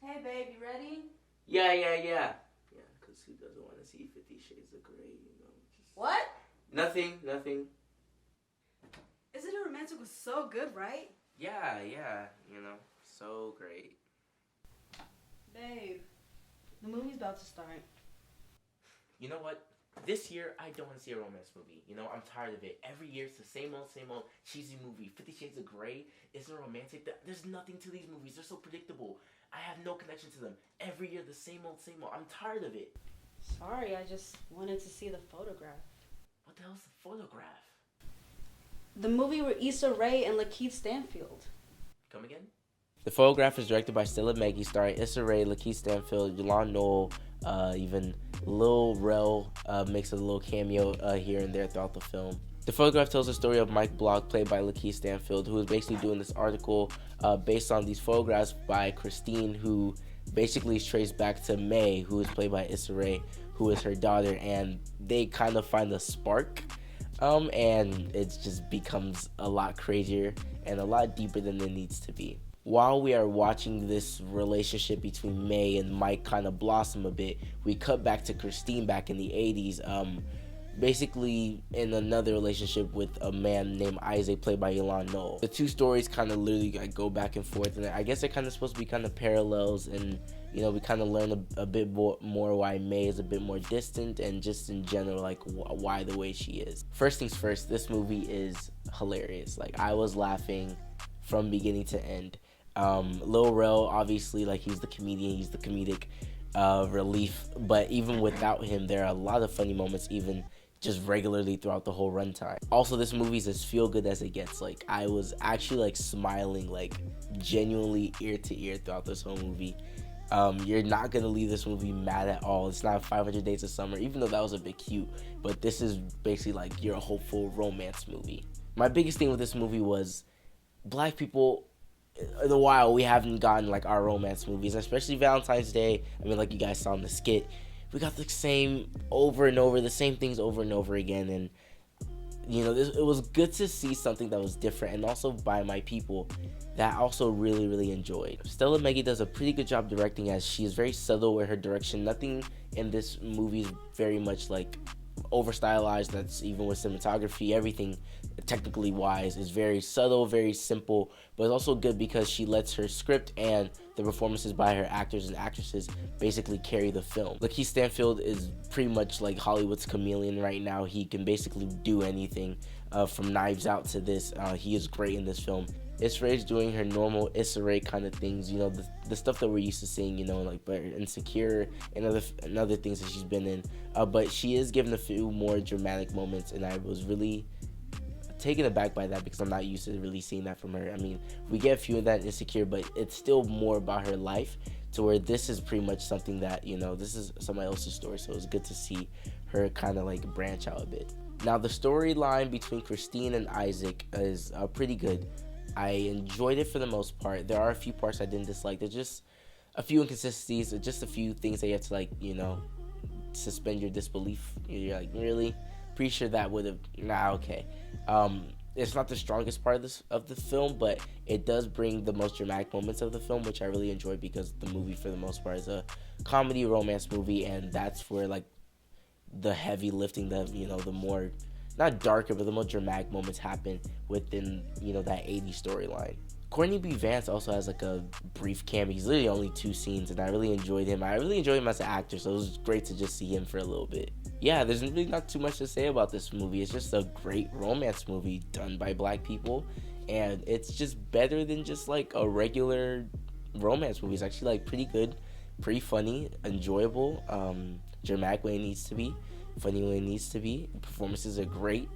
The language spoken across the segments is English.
Hey babe, you ready? Yeah. Yeah, because who doesn't want to see 50 Shades of Grey, Just... What? Nothing. Isn't it romantic was so good, right? Yeah, so great. Babe, the movie's about to start. You know what? This year, I don't want to see a romance movie. I'm tired of it. Every year, it's the same old cheesy movie. 50 Shades of Grey isn't romantic. There's nothing to these movies. They're so predictable. I have no connection to them. Every year, the same old. I'm tired of it. Sorry, I just wanted to see the photograph. What the hell's the photograph? The movie with Issa Rae and Lakeith Stanfield. Come again? The photograph is directed by Stella Maggie, starring Issa Rae, Lakeith Stanfield, Yolande Knoll, even Lil Rel makes a little cameo here and there throughout the film. The photograph tells the story of Mike Block, played by Lakeith Stanfield, who is basically doing this article based on these photographs by Christine, who basically is traced back to May, who is played by Issa Rae, who is her daughter, and they kind of find a spark. And it just becomes a lot crazier and a lot deeper than it needs to be. While we are watching this relationship between May and Mike kind of blossom a bit, we cut back to Christine back in the 80s, basically in another relationship with a man named Isaac, played by Yolande Knoll. The two stories kind of literally go back and forth, and I guess they're kind of supposed to be kind of parallels, and we kind of learn a bit more why May is a bit more distant, and just in general, like why the way she is. First things first, this movie is hilarious. Like, I was laughing from beginning to end. Lil Rel, obviously, like, he's the comedian, he's the comedic relief, but even without him, there are a lot of funny moments, even just regularly throughout the whole runtime. Also, this movie's as feel good as it gets. Like, I was actually like smiling, like genuinely ear to ear throughout this whole movie. You're not gonna leave this movie mad at all. It's not 500 Days of Summer, even though that was a bit cute, but this is basically like your hopeful romance movie. My biggest thing with this movie was black people. In a while, we haven't gotten like our romance movies, especially Valentine's Day. I mean, like you guys saw in the skit, we got the same over and over, the same things over and over again, and it was good to see something that was different, and also by my people that I also really enjoyed. Stella Maggie does a pretty good job directing, as she is very subtle with her direction. Nothing in this movie is very much like over stylized. That's even with cinematography. Everything technically wise is very subtle, very simple, but it's also good because she lets her script and the performances by her actors and actresses basically carry the film. Lakeith Stanfield is pretty much like Hollywood's chameleon right now. He can basically do anything, from Knives Out to this. He is great in this film. Issa Rae's doing her normal Issa Rae kind of things, the stuff that we're used to seeing, like Insecure and other things that she's been in. But she is given a few more dramatic moments, and I was really taken aback by that because I'm not used to really seeing that from her. I mean, we get a few of that in Insecure, but it's still more about her life, to where this is pretty much something that, this is somebody else's story, so it's good to see her kind of like branch out a bit. Now, the storyline between Christine and Isaac is pretty good. I enjoyed it for the most part. There are a few parts I didn't dislike. There's just a few inconsistencies, just a few things that you have to suspend your disbelief. You're like, really? Pretty sure that would have, okay. It's not the strongest part of the film, but it does bring the most dramatic moments of the film, which I really enjoyed, because the movie for the most part is a comedy romance movie, and that's where like the heavy lifting, the more, not darker, but the more dramatic moments happen within, that 80s storyline. Courtney B. Vance also has like a brief cameo. He's literally only 2 scenes, and I really enjoyed him. I really enjoyed him as an actor, so it was great to just see him for a little bit. Yeah, there's really not too much to say about this movie. It's just a great romance movie done by black people, and it's just better than just like a regular romance movie. It's actually like pretty good, pretty funny, enjoyable, dramatic when it needs to be, funny when it needs to be. Performances are great.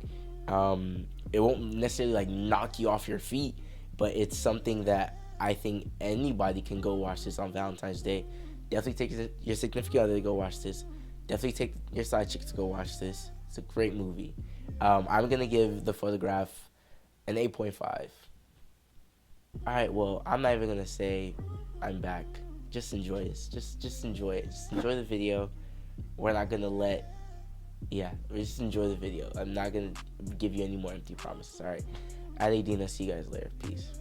It won't necessarily like knock you off your feet, but it's something that I think anybody can go watch this on Valentine's Day. Definitely take your significant other to go watch this. Definitely take your side chick to go watch this. It's a great movie. I'm going to give The Photograph an 8.5. Alright, well, I'm not even going to say I'm back. Just enjoy this. Just enjoy it. Just enjoy the video. We're not going to just enjoy the video. I'm not going to give you any more empty promises. Alright. Adina, see you guys later. Peace.